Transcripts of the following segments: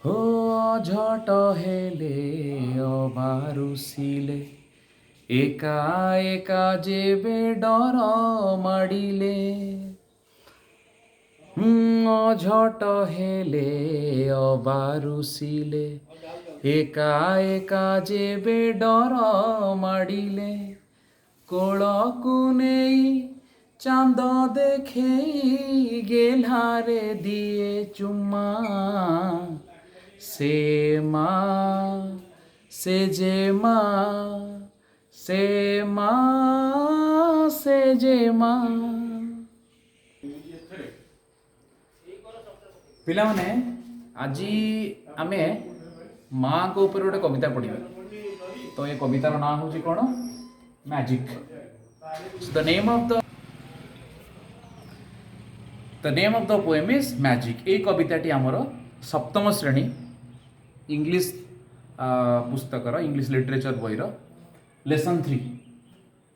हो ଅଝଟ ହେଲେ ଅବାରୁସିଲେ ଏକା ଏକା ଯେବେ ଡର ମାଡ଼ିଲେ ଅଝଟ ହେଲେ ଅବାରୁସିଲେ ଏକା ଏକା ଯେବେ ଡର ମାଡ଼ିଲେ କୋଳକୁ ନେଇ ଚାନ୍ଦ ଦେଖେଇ ଗେହ୍ଲାରେ ଦିଏ ଚୁମା ସେ ମା ସେ ଯେ ମା ସେ ମା ସେ ଯେ ମା। ପିଲାମାନେ ଆଜି ଆମେ ମାଙ୍କ ଉପରେ ଗୋଟେ କବିତା ପଢ଼ିବା। ତ ଏ କବିତାର ନାଁ ହେଉଛି କ'ଣ? Magic. The name of the poem is Magic। এই কবিতাটি আমার সপ্তম শ্রেণী ইংলিশ পুস্তকর ইংলিশ লিটরেচর বইর লেসন 3।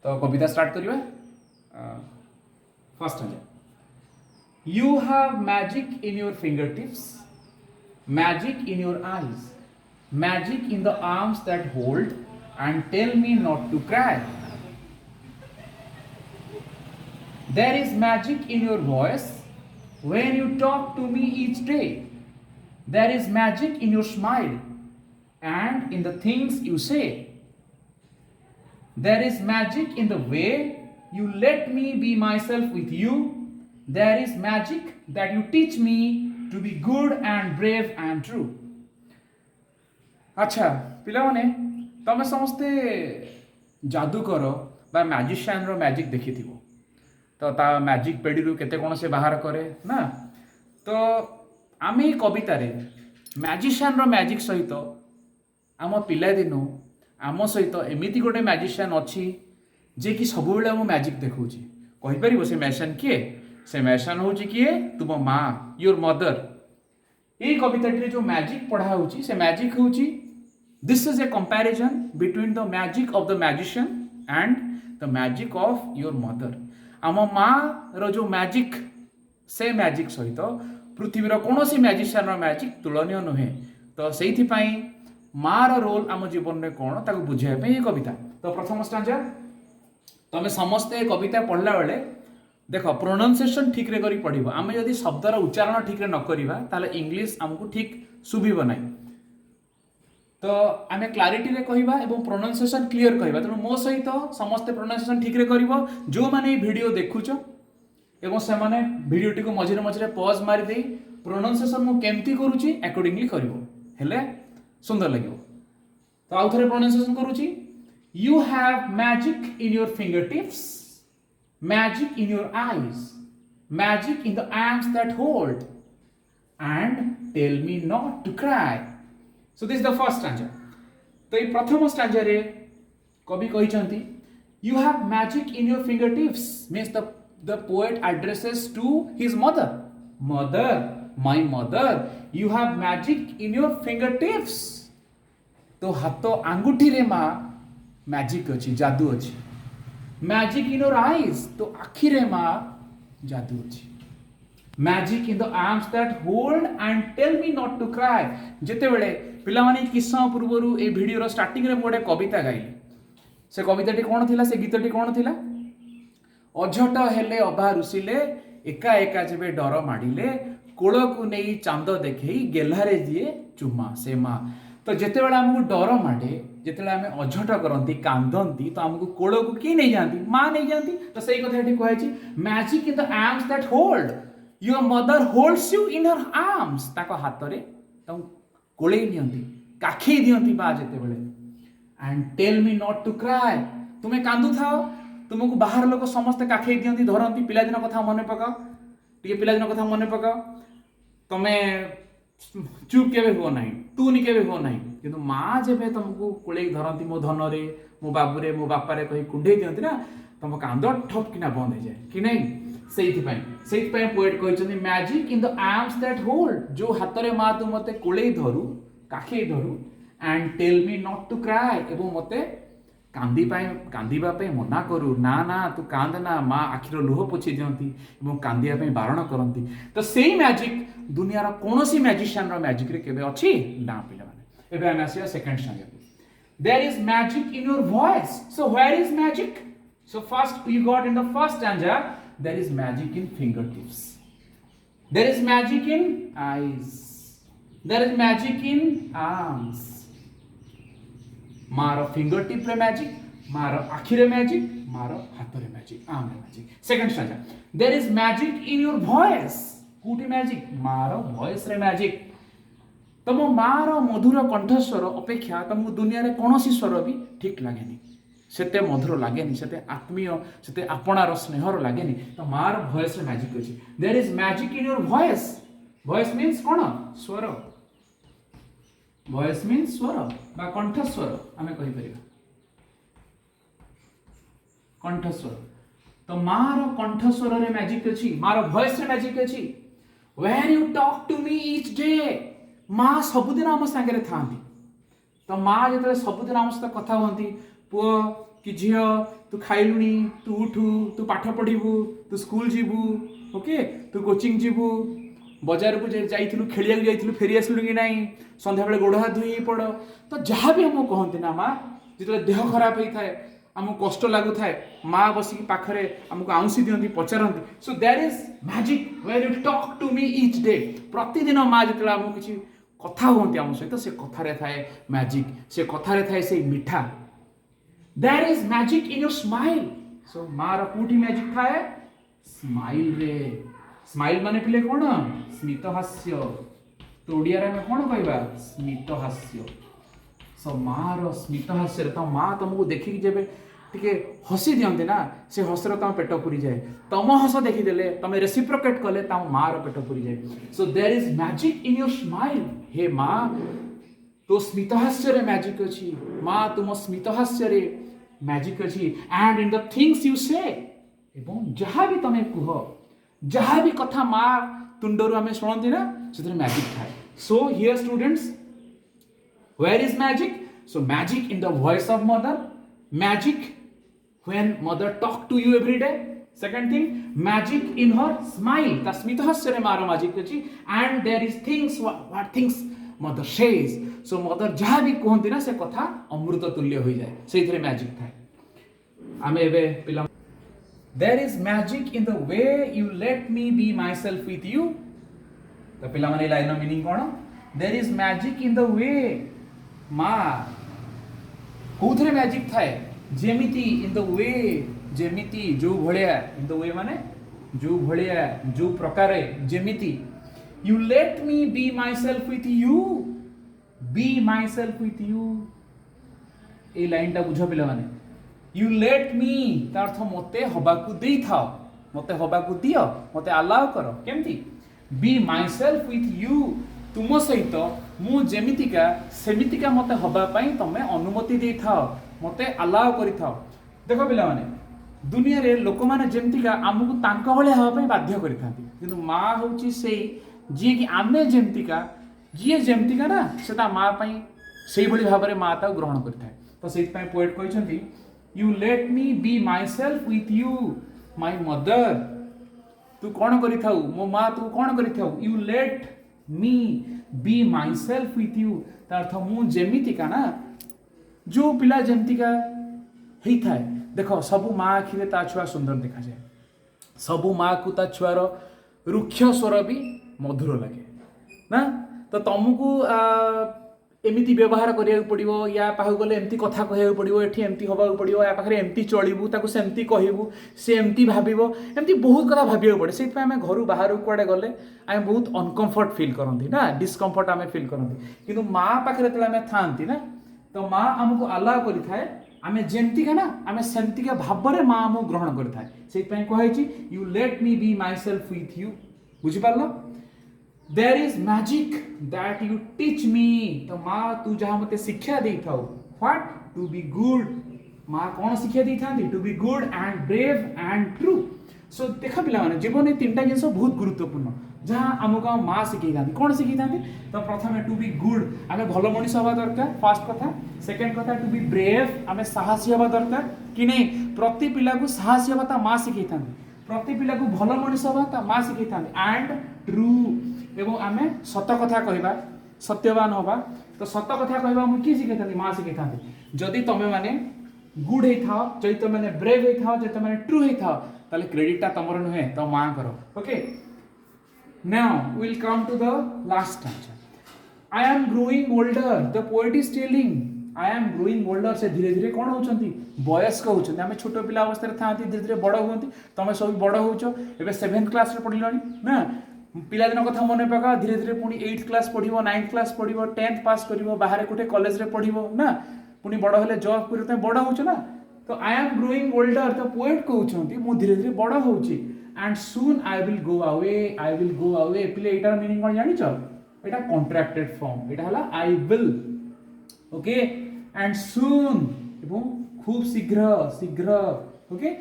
তো কবিতা স্টার্ট করিবা। ফার্স্ট আছে, You have magic in your fingertips, magic in your eyes, magic in the arms that hold and tell me not to cry. There is magic in your voice when you talk to me each day. There is magic in your smile and in the things you say. There is magic in the way you let me be myself with you. There is magic that you teach me to be good and brave and true. अच्छा पिलाने तमे समस्ते जादूकर बा magician रो magic देखिथिबो। तो ता magic पेडी केते कोन से बाहर करे ना। तो आमे कवितार मैजिशियन रो मैजिक सहित आम पिला दिनु आम सहित एमिति गोटे मैजिशियन अच्छी जे कि सब बेले आम मैजिक देखौछि। कहि परिबो से मैजिशियन किए? से मैजिशियन होछि किए? तुम माँ, योर मदर। ये कविताटी जो मैजिक पढ़ा होछि से मैजिक होछि, this is a comparison between the magic of the magician and the magic of your mother. आम माँ रो जो मैजिक से मैजिक सहित पृथ्वीर कौन सी मैजिशियन मैजिक तुलनीय नुहे। तो से माँ रो रोल आम जीवन में कौन ताको बुझाइबे ये कविता। तो प्रथम स्टांजा तुम समस्ते कविता पढ़ला बेले देख प्रोनाउंसिएशन ठीक रे करी पढ़िबो। आमे यदि शब्दर उच्चारण ठीक रे न करिबा ताले इंग्लिश हमको ठीक सुबिबो नाही। तो आमे क्लारिटी रे कहिबा एवं प्रोनाउंसिएशन क्लियर कहिबा। तेणु मो सहित समस्ते प्रोनाउंसिएशन ठीक रे करिवो। जो माने वीडियो देखुचो एवं से माने वीडियोटी को मझिरे मझिरे पॉज मारि देई प्रोनाउंसिएशन मु केमती करूची अकॉर्डिंगली करिवो, हेले सुंदर लागिवो। तो आउ थरे प्रोनाउंसिएशन करूची, You have magic in your fingertips, magic in your eyes, magic in the arms that hold and tell me not to cry. So this is the first stanza. तो ये प्रथम स्टांजा रे कवि कहिसंती you have magic in your fingertips means the poet addresses to his mother. Mother, my mother, you have magic in your fingertips. तो हाथ आंगुठी रे माँ magic अच्छी, जादू अच्छी। मैजिक इन योर आईज, तो आखि रे माँ जादू अच्छी। Magic in the arms that hold and tell me not to cry. जेते बेले पिला माने किछ समय पूर्वरु ए वीडियो स्टार्टिंग रे मोटे कविता गाइली। से कविताटी कौन थिला? से गीतटी कौन थिला? अझट हेले अभा रुसिले एका एका जेबे डर माडिले कोलकु नेई चांद देखेई गेल्हारे दिए चुमा से माँ। तो जिते बेला हमको डर माडे, जिते आम अझट करती कांदती तो आमको कोलकु किए नहीं जाती? माँ नहीं जाती। तो सही कथा कहुची magic in the arms that hold, your mother holds you in her arms. ताको हाथ रे कोले नियंती, काखई दियंती बा जेते बेले and tell me not to cry. तुम्हें कांदु थाओ, तुमको बाहर लोक समस्ते काखई दियंती धरती। पिलादिन कथा मन पकाओ, टिके पिलादिन कथा मन पकाओ। तुम्हें चुप केबे हो नाही, टूनी केबे हो नाही, किंतु माँ जेबे तुमको कोले धरती मो धन रे, मो बाबू रे, मो बापा रे कहि कुंडे दियंती ना, तुम कांद ठप किना बंद हो जाए कि नहीं। सेइथि पोएट कहिसंती magic in the arms that hold, जो हाथ रे माँ तू मते कोले धरु, काखे धरु and tell me not to cry, एवं मते କାନ୍ଦିବା ପାଇଁ ମନା କରୁ, ନା ନା ତୁ କାନ୍ଦ ନା, ମା ଆଖିର ଲୁହ ପୋଛି ଦିଅନ୍ତି ଏବଂ କାନ୍ଦିବା ପାଇଁ ବାରଣ କରନ୍ତି। ତ ସେଇ ମ୍ୟାଜିକ୍ ଦୁନିଆର କୌଣସି ମ୍ୟାଜିସିଆନର ମ୍ୟାଜିକ୍ରେ କେବେ ଅଛି ନା ପିଲାମାନେ। ଏବେ ଆମେ ଆସିବା second standard. There is magic in your voice. So where is magic? So first you got in the first stanza, there is magic in fingertips. There is magic in eyes. There is magic in arms. मारो फिंगरटिप रे magic, मारो आखि रे magic, मारो हाथ रे magic, arm रे magic. Second stanza, there is magic in your voice. कोठी मैजिक? मारो वॉइस रे मैजिक। तम मारो मधुर कंठस्वर अपेक्षा तुमको दुनिया रे कोनोसी स्वर भी ठीक लागेनी, सेते मधुर लागेनी, सेते आत्मीय, सेते आपणार स्नेहर लागेनी। तो मार वॉइस रे मैजिक अछि। There is magic in your voice. Voice means कोन? स्वर। वॉइस मीन्स स्वर बा कंठस्वर आमे कहि परिबा, कंठस्वर। तो मार कंठस्वर रे मैजिक अछि, मार वॉइस रे मैजिक अछि। When you talk to me each day, माँ सबुदिन आम सांगे थांती। तो माँ जो सबुदिन आम सहित कथा होती, पुओ कि झील तू खाइलुनी, तू उठू, तू पाठ पढ़ू, तू स्कूल जीवु, ओके, तू कोचिंग जीवु, बजार को जाइलु, खेलिया जाइलु, फेरी आसलु कि ना, संध्या बेले गोड़ हाथ धोई पड़। तो जहाँ भी आम कहते ना माँ जो देह खराब होता है, आमको कष्ट लगुए, माँ बसिक पाखे आमको आउंसी दिखती, पचारती। So there is magic when you talk to me each day. प्रतिदिन माँ जो आमको किसी कथा होती आम सहित, से कथारे थाए मैजिक, से कथारे थाए से मिठा। There is magic in your smile. So मार कोठी मैजिक थाए? स्माइल रे। स्माइल माने पिले कोन? स्मित हास्य। तो ओडिया रे में कोन कहबा? स्मित हास्य। सो मार स्मित हास्य रे तो माँ तुमको देखिक जेबे टिके हसी दियंते ना, से हसर तम पेट पुरी जाए। तम हस देखी देले, तमे रेसिप्रोकेट कले, तम मार पेट पुरी जाए। So there is magic in your smile. हे माँ तो स्मित हास्य रे मैजिक अछि, माँ तुम स्मित हास्य रे मैजिक अछि। And in the things you से, एवं जहाँ भी तमे कुह, जहाँ भी कथा माँ तुंडरू आमे सुनती ना, से मैजिक थाए। So here students, where is magic? So magic in the voice of mother, magic when mother talk to you every day. Second thing, magic in her smile, ta smita hasya re maro magic अछि। And there is things, what things mother says, so mother jaha bhi कहती ना, से कथा अमृत तुल्य हो जाए, सेइथरे magic थाए। आमे एबे पिला, there is magic in the way you let me be myself with you। तो पिला माने line meaning cone? there is magic in the way, माँ कौथरे मैजिक थाए? जेमिति, इन द वे, जेमिति जो भलिया, इन द वे माने जो भलिया, जो प्रकारे, जेमिति। You let me be myself with you, be myself with you. ए लाइन टा बुझ पिला माने, यू लेट मी तार अर्थ मते हबाकू देई थाओ, मते हबाकू दियो, मते अलाउ करो। केमती? B myself with you, तुम सहित मु जेमितिका सेमितिका मते हबा पई तमे अनुमति दे थाओ, मते अलाउ करि थाओ। देखो पिला माने दुनिया रे लोक माने जेमितिका आमको तांका भले हबा पई बाध्य करि थांती, किंतु मां होची सेई जी कि आमे जेमितिका, जी जेमितिका ना, सेता मां पई सेई भली भाबरे मां ता ग्रहण करि थाए। तो सेति पई पोएट कहिसंती, you let me be myself with you my mother. तू कोन करि थाउ? मो मां तू कोन करि थाउ? You let me be myself with you, अर्थ मु जेमितिका ना, जो पिला जेमितिका ही थाए। देखो सबु माँ आखिरे ता छुआ सुंदर देखा जाए, सबु माँ को ता छुआर रुक्ष स्वर भी मधुर लगे ना। तो तुमको एमती व्यवहार करिया पड़िबो, या पाखु गले एमती कथा कहया पड़िबो, एठी एमती हबा पड़िबो, या पाखरे एमती चलिबू, ताको सेमती कहबू, से एमती भाबिबो, एमती बहुत कथा भाबिया पड़े। सेति आमे घरु बाहर कुआडे गले आमे बहुत अनकंफर्ट फील करंती ना, डिस्कंफर्ट आमे फील करंती। किंतु माँ पाखरे तले आमे थांती ना, तो माँ हमको अलाउ करि थाए, आमे जेमतिका ना, आमे सेमतिका भाबरे माँ हमको ग्रहण करि थाए। सेति पई कहैछि, you let me be myself with you. बुझि पारलो? There is magic that you teach me। तो माँ तू जहाँ मते शिक्षा दे थाउ, what to be good। माँ कौन शिक्षा दे थांती? to be good and brave and true। सो देखा पिला माने जीवन में तीनटा जिंस बहुत गुरुत्वपूर्ण। जहाँ आमको माँ शिखई था कौन शिखई था तो प्रथम टू बी गुड आम भल मनीष हवा दरकार फास्ट कथा सेकेंड कथा टू बी ब्रेव आम साहसी हवा दरकार कि नहीं प्रति पिला को साहसी हवा ता माँ शिखई था प्रति पिला को भल मनीष हवा ता माँ शिखई था एंड ट्रू एवं आम सत कथा कहवा सत्यवान हवा तो सत कथा कहवा किए शिखई था माँ शिखई था जदि तुम मैंने गुड होता जदि तुम मैंने ब्रेव होता जदि तुम मैंने ट्रू होता ताले क्रेडिटा तुमर नुहे तो माँ करो okay now will come to the last answer I am growing older the poet is telling I am growing older से धीरे धीरे कौन होचंती वयस्क होचंती आमे छोट पिला अवस्था रे थांती धीरे धीरे बड़ होंती तमे सब बड़ होचो एबे 7th क्लास रे पढिलनी ना पिला दिन कथा मने पका धीरे धीरे पुनी 8th class पढिबो 9th class पढिबो 10th पास करिवो बाहर कोठे कॉलेज रे पढिबो ना पुनी बड़ हेले जॉब करियो तमे बड़ होचो ना तो आई एम ग्रोइंग ओल्डर तो पोएट कहउछंती मु धीरे धीरे बड़ होउची and soon I will go away पिले एटार मीनिंग कोन जानि छ एटा कॉन्ट्रैक्टेड फॉर्म एटा हला I will okay and soon एवं खूब शीघ्र शीघ्र ओके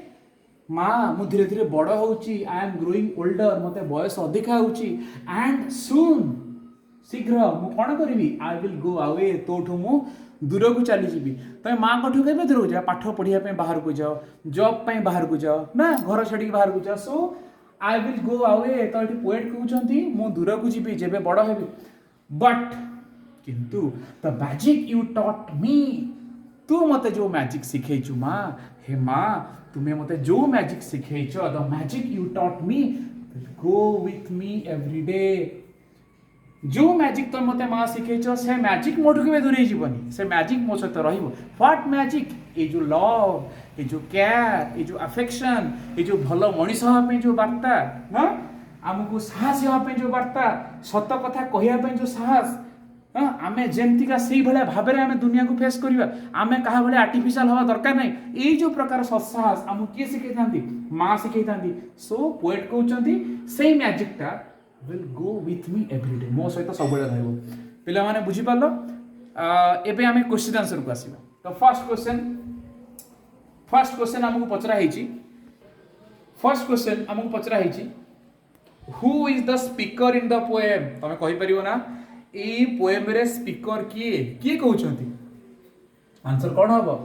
माँ मु धीरे धीरे बड़ होउची आई एम ग्रोइंग ओल्डर मते बयस अधिक होउची एंड सून शीघ्र मु कोन करबी आई विल गो अवे तोठु मु दूर को चली जीवी तुम माँ कठू के दूर को जाओ पाठ पढ़िया बाहर को जाओ जॉब बाहर को जाओ ना घर छाड़ी बाहर को जाओ सो आई विल गो अवे तो ये पोएट कहते मु दूर को जीवी जेबे बड़ हेबी बट किंतु द मैजिक यू टॉट मी तू मते जो मैजिक सिखेचु माँ हे माँ तुम्हें मते जो मैजिक सिखेच the magic you taught me go with me every day जो मैजिक तुम मते माँ शिखेच से मैजिक मोठू के दूरे जीवनी से मैजिक मो सहित रहिबो व्हाट मैजिक ये जो लव ये जो केयर ये जो अफेक्शन ये जो भल मनीष हवा पे जो वार्ता हाँ आमको साहस हवा पे जो वार्ता सत कथा कहया पे जो साहस हाँ आम जमतीका से भाया भाव में आम दुनिया को फेस करवा आम क्या भाई आर्टिफिशियल हवा दरकार नहीं ये जो प्रकार सत्साहस आमको किए शिखई था माँ शिखई था सो पोएट कहते से मैजिकटा will go with me every day मो सहित सब रहइबो पिला माने बुझी पालो एबे आमे क्वेश्चन आंसर को आसीबा तो फर्स्ट क्वेश्चन हमको पचरा हेची who is the speaker in the poem तमे कहि परिबो ना ए पोएम रे स्पीकर किए कहउछंती आंसर कोन हबो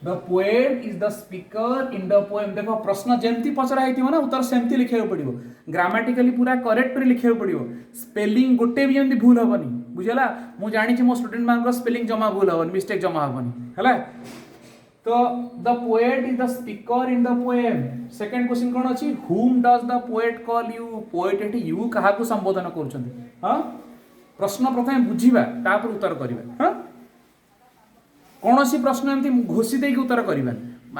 the poet is the speaker in the poem देखो प्रश्न जेमती पचरा हेतिबो ना उत्तर सेमती लिखियो पड़िबो ग्रामेटिकली पूरा करेक्ट रे लिखियो पड़िबो स्पेलिंग गोटे भी जेमती भूल होबनी बुझला मु जानि छी मो स्टूडेंट मान को स्पेलिंग जमा भूल होबनी मिस्टेक जमा होबनी हला तो the poet is the speaker in the poem second question कोन अछि whom does the poet call you poet एटी यू कहा को संबोधन करछंती हां प्रश्न प्रथमे बुझिबा तापर उत्तर करिबा हां कौन सी प्रश्न एमती घोषी दे उत्तर करवा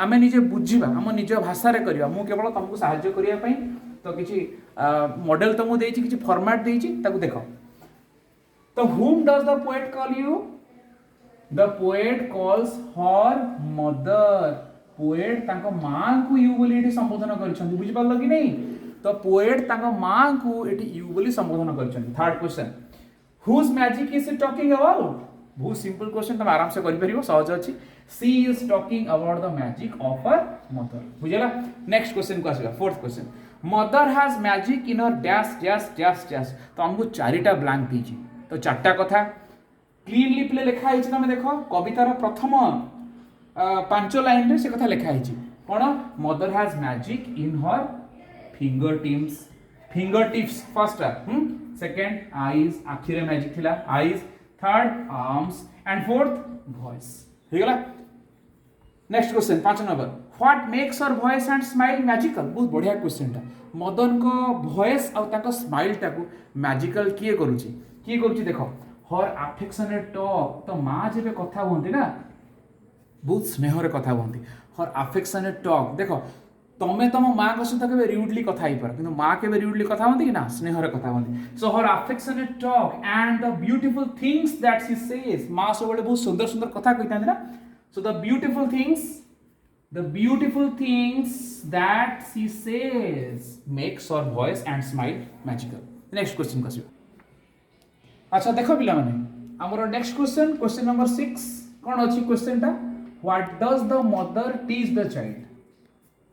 आम निजे बुझा आम निज भाषा रे करवा मु केवल तुमको साहाय्य करने तो किसी मॉडल तुमको देछि किसी फॉर्मेट देछि ताकू देख तो हुम does the poet call you the poet calls her mother poet तांको मां को यू बोली एठी संबोधन करछन बुझि पारलो कि नहीं तो पोएट तांको मां को एठी यू बोली संबोधन करछन third question whose magic is talking about बहुत सिंपल क्वेश्चन तुम आराम से कर सहज अच्छी she is talking about the magic of her mother बुझेगा नेक्स्ट क्वेश्चन को आसेगा fourth question mother has magic in her dash dash dash dash तो हमको चारिटा ब्लैंक दीची तो चारटा कथा क्लीनली प्ले लिखा है तुम देखो कवितार प्रथम 5 लाइन रे से कथा लिखा है कौन mother has magic in her fingertips first second eyes आखिरे मैजिक थिला eyes third arms and fourth voice हो गला next question 5 number what makes her voice and smile magical बहुत बढ़िया क्वेश्चन टा मदन को वॉइस और ताको स्माइल टाको मैजिकल किए करूची देखो हर अफेक्शनेट टॉक तो माँ जेबे कथा होंती ना बहुत स्नेह रे कथा होंती हर अफेक्शनेट टॉक देखो तमे तुम माँ को सहित के र्यूडली कथा ही पर किंतु माँ के र्यूडली कथा होंती कि ना स्नेह रे कथा होंती so her affectionate talk and the beautiful things that she says माँ सब बड़े बहुत सुंदर सुंदर कथा कहता ना so the beautiful things that she says makes her voice and smile magical next question को अच्छा देखो पिला माने हमर नेक्स्ट क्वेश्चन नंबर 6 कौन अच्छी क्वेश्चन टा what does the mother teach the child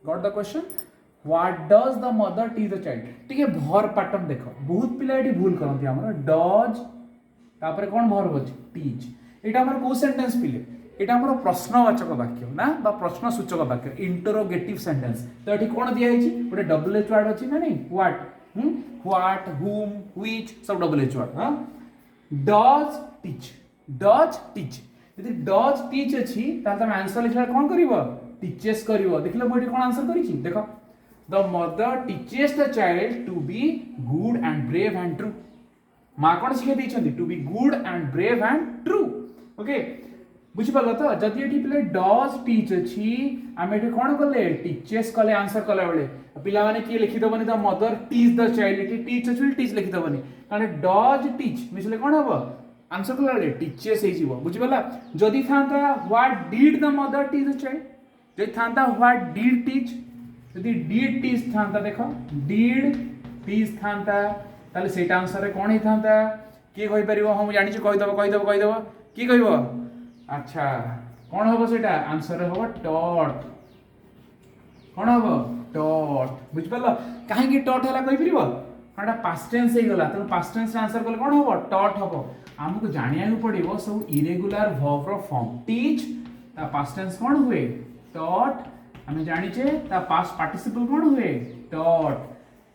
got the question what does the mother teach the child टिके भर पैटर्न देख बहुत पिला ये भूल करती हमर डज तापर कौन भर अछि टीच एटा हमर को सेंटेंस पिले एटा हमर प्रश्नवाचक वाक्य ना बा प्रश्न सूचक वाक्य इंटरोगेटिव सेंटेंस तो एठी कोन दिया हिची गोटे डबल एच वर्ड अछि ना नहीं व्हाट व्हाट हुम व्हिच सब डबल एच वर्ड हां डज टीच यदि डज टीच अछि ताले हम आंसर लिखला कोन करिवो टीचेस करिवो देखलो मोठी कोन आंसर करिछि देखो the mother teaches the child to be good and brave and true मां कोन सिखे दैछन्ती to be good and brave and true okay बुझि पालो तो जदि एठी पिले डज टीच अछि हम एठी कोन करले टीचेस कले आंसर कला बेले पिला माने की लिखि दबनी the mother teach the child एठी टीच अछि टीच लिखि दबनी कारण डज टीच मिसले कोन हबो आंसर कला बेले टीचेस हे जीवो बुझि पाला जदि थांता what did the mother teach the child जदि थांता व्हाट डिड टीच यदि डिड टीच थांता देखो डिड टीच थांता ताले सेटा आंसर रे कोन हे थांता के कहि परिबो हम जानि छी कहि दबो की कहिबो अच्छा कौन हम सेटा आंसर हम टॉट कौन हम टॉट बुझ पाल कहीं टॉट है कही पार पास्ट टेंस हो गला तो पास्ट टेंस आंसर कले कौन हम टॉट हम आमको जानिया पड़ो सब इरेगुलर वर्ब रो फॉर्म टीच ता पास्ट टेंस कौन हुए टॉट हमें जानिचे ता पास्ट पार्टिसिपल कौन हुए टॉट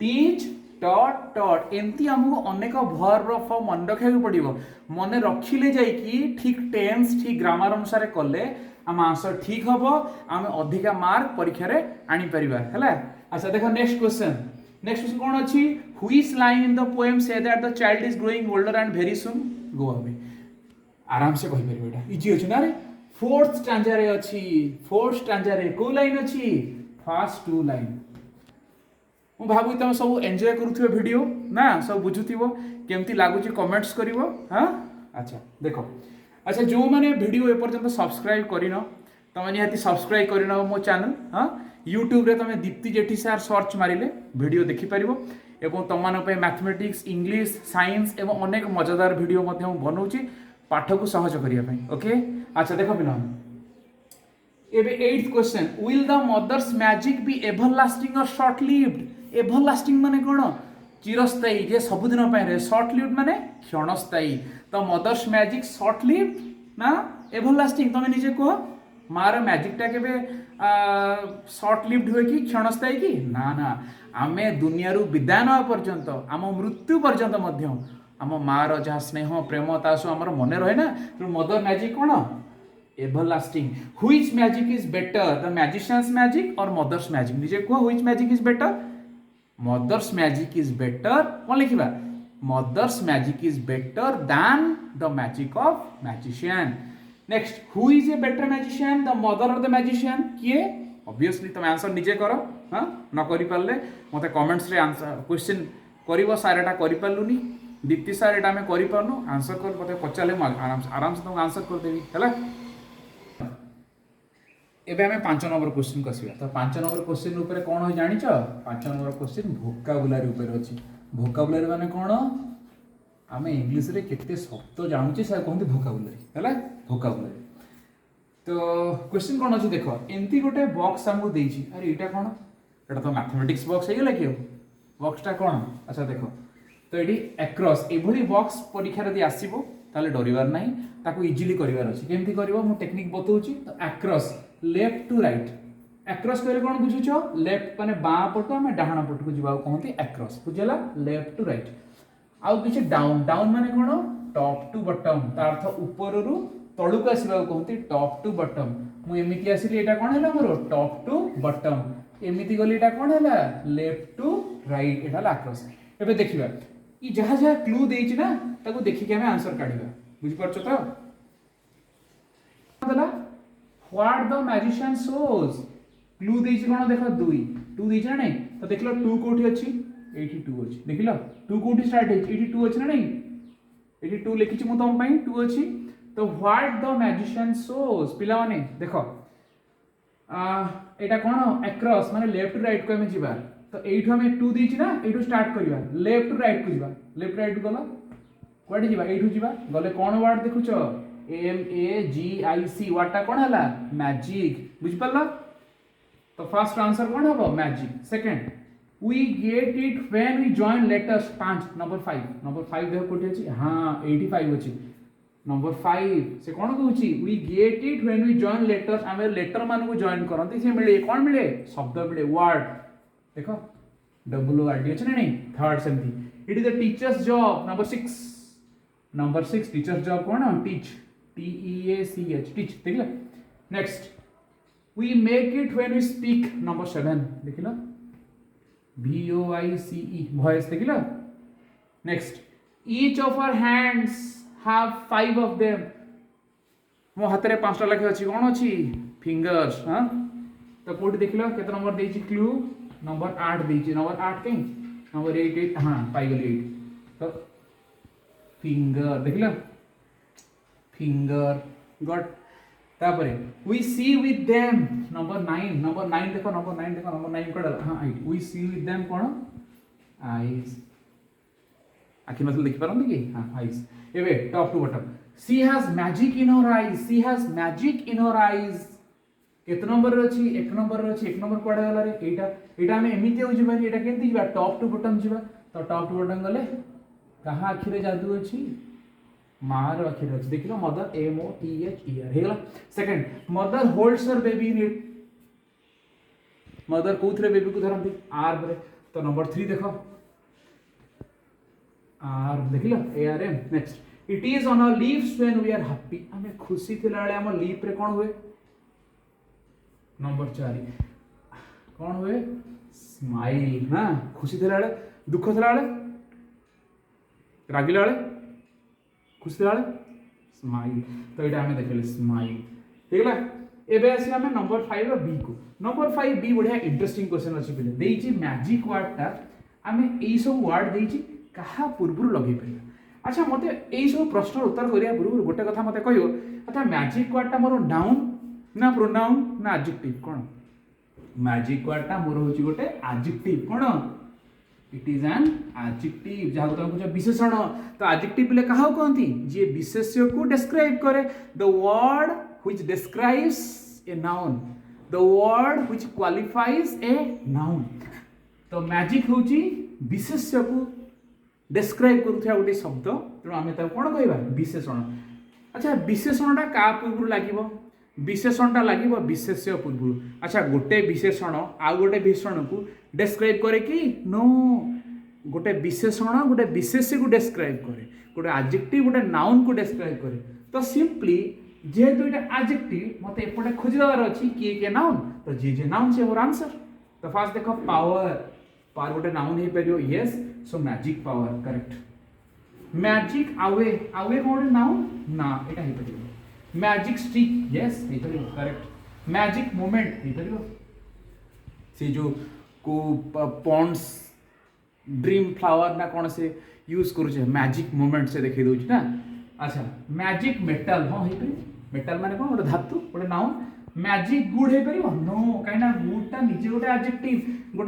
टीच टॉट टॉट एमती हमको अनेक वर्ब रो फॉर्म मन रखा पड़ो मन रखिले जाइकी ठीक टेंस ठीक ग्रामर अनुसार कले आम आंसर ठीक हम आम अधिका मार्क परीक्षा रे आनी परिबा हैला अच्छा देखो नेक्स्ट क्वेश्चन कौन अछि which line in the poem say that the child is growing older and very soon go away आराम से कहि परिबो एटा इजी अछि ना रे फोर्थ स्टैंजा रे अछि फोर्थ स्टैंजा रे को लाइन अछि फर्स्ट टू लाइन मु भाबु तुम सब एंजॉय करूथिबो वीडियो ना सब बुझुथिबो केमती लागुची कमेंट्स करिवो हां अच्छा देखो अच्छा जो माने वीडियो ए पर्यंत सब्सक्राइब करिनो तमे निहाती सब्सक्राइब करिनो मो चैनल हां YouTube रे तमे दीप्ति जेठी सर सर्च मारिले वीडियो देखि परिवो एवं तुम मान पे मैथमेटिक्स इंग्लिश साइंस एवं अनेक मजेदार वीडियो मध्य बनौची पाठ को सहज करिया पई ओके अच्छा देखो पिला एबे 8th question will the mother's magic be everlasting or short lived everlasting माने कोन चिरस्थायी जे सबुदिन पे रे शॉर्ट लिव्ड माने क्षणस्थायी तो मदर्स मैजिक शॉर्ट लिव्ड ना एवरलास्टिंग तमे निजे कहो मार मैजिक टा केबे शॉर्ट लिव्ड हुए कि क्षणस्थायी कि ना ना आमे दुनिया रु विदाय न पर्यंत आम मृत्यु पर्यंत मध्य आम मार जहाँ स्नेह प्रेम तासु आमर मने रहे ना तो मदर मैजिक कोन everlasting which magic is better the magician's magic or mother's magic निजे कहो which magic is better mother's magic is better कौन लिखा mother's magic is better than the magic of magician next who is a better magician the mother of the magician किए obviously तुम answer निजे करो हाँ न करि पारले मते कमेंट्स रे आंसर क्वेश्चन करिवो सार एटा करि पारलुनी दीप्ति सार एटा हमें करि पारनु आंसर कर मते पचाले आराम से तुम आंसर कर देबी हैला एबे हमें 5 नंबर क्वेश्चन कसिया तो 5 नंबर क्वेश्चन ऊपर कौन हो जानि छ 5 नंबर क्वेश्चन वोकाबुलरी ऊपर अछि वोकाबुलरी माने कौन आमे इंग्लिश रे केते शब्द जानू छी से कहंती वोकाबुलरी हैला वोकाबुलरी तो क्वेश्चन कौन अछि देखो एंती गोटे बॉक्स हमको देई छी अरे एटा कौन एटा तो मैथमेटिक्स बॉक्स हे गेला कि बॉक्स टा कौन अच्छा देखो तो एडी अक्रॉस एभली बॉक्स परीक्षा रे आसीबो ताले डरिवार नाही ताको इजीली करिवार अछि केमती करबो मु टेक्निक बतौची तो across left to right across कहले कोन बुझिछो लेफ्ट माने बाँ पट में डाहाण पट को जीवा कहंती अक्रॉस बुझला लेफ्ट टू राइट आउ किछ डाउन डाउन माने कोन टॉप टू बॉटम तार अर्थ ऊपर रु तळु को आसीबा कहंती टॉप टू बॉटम मु एमिति आसीली एटा कोन हैला मोर टॉप टू बॉटम एमिति गली एटा कोन हैला left to right Etah across एबे देखिबा ई जहा जहा क्लू देइछि ना ताको देखि के हम आंसर काढिबा बुझि परछो तो दला what the magician shows clue देइछि कोन देखो 2 देइछि ना नहीं तो देखलो 2 कोठी अछि 82 अछि देखिलो 2 कोठी स्टार्ट है 82 अछि ना नहीं 82 लिखिछि मु तम पई 2 अछि तो व्हाट द मैजिशियन शोज पिला माने देखो एटा कोन अक्रॉस माने लेफ्ट टू राइट को हम जिबा तो एठो हमें 2 देइछि ना एठो स्टार्ट करिबा लेफ्ट टू राइट को जिबा लेफ्ट राइट गलो कोठी जिबा एठो जिबा गले कोन वर्ड देखुछो MAGIC वाटा कोन हला मैजिक बुझ पल्ला तो फर्स्ट आंसर कौन हम magic second we get it when we join letters 5 number 5 देखो कोठी अछि हां 85 अछि नंबर 5 से कौन कहूँ we get it when we join letters आम लेटर मान को जॉइन करती से मिले कौन मिले शब्द मिले वर्ड देखो WRD अच्छे ना नहीं थर्ड सेमती it is the teacher's job number 6 teacher's job कौन टीच TEACH टीच देख लो next we make it when we speak number 7 देख लो VOICE वॉइस देख लो next each of our hands have 5 of them मो हाथ रे 5टा लाखे अछि कोन अछि फिंगर्स हां तो कोड देखलो केते नंबर देछि क्लू नंबर 8 देछि नंबर 8 के नंबर 8 हां पाई गेली 8 तो फिंगर देखलो फिंगर गॉट तापरे we see with them number 9 देखो नंबर 9 कोड हां वी सी विथ देम कोन आईज आखि मतलब देखि पारन कि हां आईज एवे top to bottom she has magic in her eyes केते नंबर अछि एक नंबर कोडा गला रे एटा हम एमिति हो जिबानी एटा केंति जिबा टॉप टू बॉटम जिबा तो टॉप टू बॉटम गले कहा आखि रे जादू अछि मार आखि रे अछि देखिलो मदर MOTH हेगला second mother holds her baby in it mother कोथरे बेबी को धरंती आर रे तो नंबर 3 देखो आर देखिलो ARM next it is on our lips when we are happy हमें खुशी थिला बेले हम लिप रे कोन हुए नंबर 4 कोन हुए स्माइल हां खुशी थिला बेले दुख थिला बेले रागिला बेले खुशी थिला बेले स्माइल तो एटा हमें देखले स्माइल देखला एबे आसी हमें नंबर 5 रो बी को नंबर 5 बी बढ़िया इंटरेस्टिंग क्वेश्चन अछि पिले देइची मैजिक वर्ड टा हमें एई सब वर्ड देइची कहा पूर्व लगे पार अच्छा मत यही सब प्रश्न उत्तर करिया पूर्व गोटे कथा मत कह अच्छा मैजिक वर्डटा मोर नाउन ना प्रोनाउन ना एडजेक्टिव कौन मैजिक वर्डटा मोर होची गोटे एडजेक्टिव कौन इट इज एन एडजेक्टिव जहाँ तुम कुछ विशेषण तो एडजेक्टिव ले कहा कहती जी विशेष्य को डिस्क्राइब करे the word which describes a noun the word which qualifies a noun तो मैजिक होची विशेष्य को डिस्क्राइब करूथया गोटे शब्द तेणु आम कौन कह विशेषण अच्छा विशेषणटा क्या पूर्व लगे विशेषणटा लगे विशेष्य पूर्व अच्छा गोटे विशेषण आउ गोटे विशेषण को डिस्क्राइब करे कि नो गोटे विशेषण गोटे विशेष्य को डिस्क्राइब करे गोटे एडजेक्टिव गोटे नाउन को डिस्क्राइब करे तो सिंपली जेहेतु ये एडजेक्टिव मत एपटे खोजदार अच्छी किए नाउन तो जे नाउन से मोर आंसर तो फास्ट देख पावर गोटे नाउन हो पार yes so magic power correct magic आवे कौन नाउन ना एटा हो पार मैजिक स्टिक यस हो पार करेक्ट मैजिक मोमेंट हो पार से जो को पॉन्ड्स ड्रीम फ्लावर ना कौन से यूज करुचे मैजिक मोमेंट से देखै दउछ ना अच्छा मैजिक मेटल हाँ हो पार मेटल माने कौन गोटे धातु गोटे नाउन मैजिक गुड हो पार नो कहीं गुडटा निजे गोटे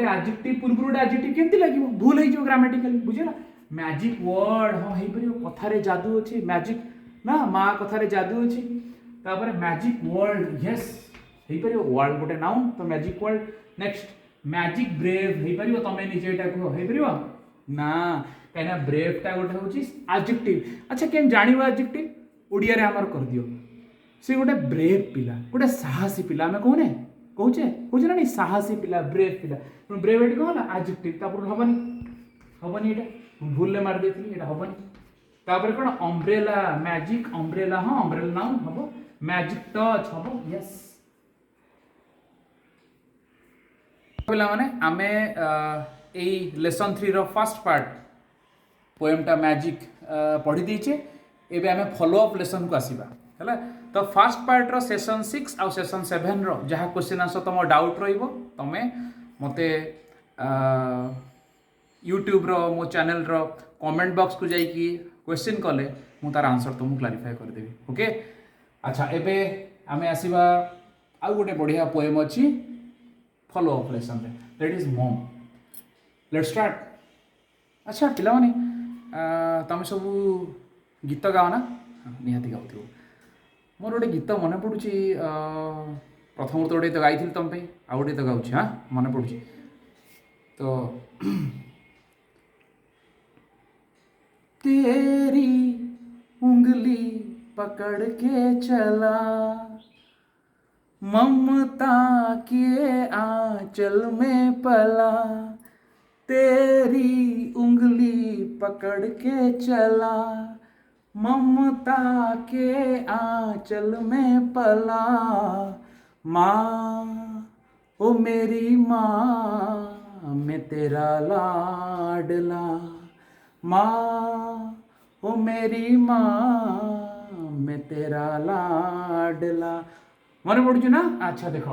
एडजेक्टिव पूर्व गोटे एडजेक्टिव केमती लगे भूल हो ग्रामेटिकली बुझेगा मैजिक वर्ड हाँ हो पार कथार जादू अच्छे मैजिक ना माँ कथार जादू अच्छे तापर मैजिक वर्ल्ड यस हो पार वर्ल्ड गोटे नाउन तो magic world next magic brave हो पार तुम निजे यहाँ कह हो पार ना कहीं ब्रेवटा गोटे हूँ एडजेक्टिव अच्छा केम जान एडजेक्टिव ओडिया रे आमर कर दियो से गोटे ब्रेव पिला गोटे साहसी पिला आम कहूने कहूचे ना नहीं साहसी पिला ब्रेव पिला ब्रेव ये कौन एडजेक्टिव तापर हबनी ये भूल मार देती ये हबनी तापर कौन अम्ब्रेला मैजिक अम्ब्रेला हाँ अम्ब्रेला नाउन हम मैजिक टच हम यस पिला माने आमे ए लेसन 3 रो फर्स्ट पार्ट पोएमटा मैजिक पढ़ी दीचे एबे आमे फॉलो अप लेसन को आसीबा हैला तो फर्स्ट पार्ट रो सेशन 6 आउ सेशन 7 रो जहाँ क्वेश्चन आंसर तुम डाउट रहिबो तमे मते यूट्यूब रो मो चैनल रो कमेंट बॉक्स को जाई कि क्वेश्चन कले मु तार आंसर तुमको क्लारिफाई कर देबी ओके अच्छा एबे आमे आसीबा आउ गोटे बढ़िया पोएम अछि फॉलो अप लेसन रे that is mom let's start अच्छा पिला माने तुम सब गीत गाओ ना निहाती गाउथिबो मोर गोटे गीत मन पड़ुची प्रथम तो गोटे तो गाई तुम पे आउ गोटे तो गाँच हाँ मन पड़ू तो तेरी उंगली पकड़ के चला ममता के आंचल में पला तेरी उंगली पकड़ के चला ममता के आंचल में पला माँ ओ मेरी माँ मैं तेरा लाडला माँ ओ मेरी माँ मैं तेरा लाडला मन पड़ू ना। अच्छा देख